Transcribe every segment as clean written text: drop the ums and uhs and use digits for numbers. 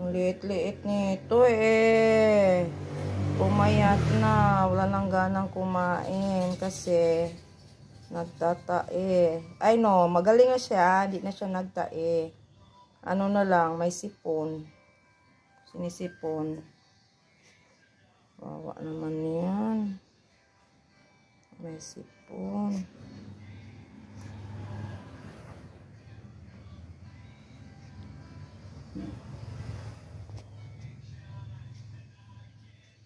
Ang liit-liit nito eh. Pumayat na. Wala nang ganang kumain kasi nagtatae. Ay no, magaling na siya. Hindi na siya nagtae. Ano na lang, may sipon. Sinisipon. Wawa naman yan. May sipon.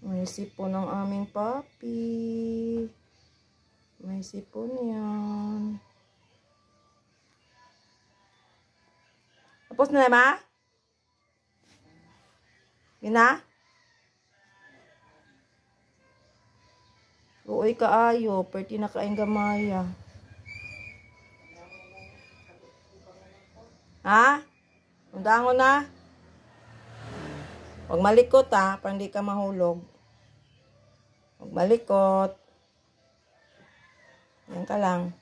May sipon ang aming papi. May sipon yan. Tapos na ma? Yun na? Uy kaayo. Perti na kain gamaya. Ha? Undangon na? Huwag malikot ha. Para hindi ka mahulog. Huwag malikot. Yan ka lang.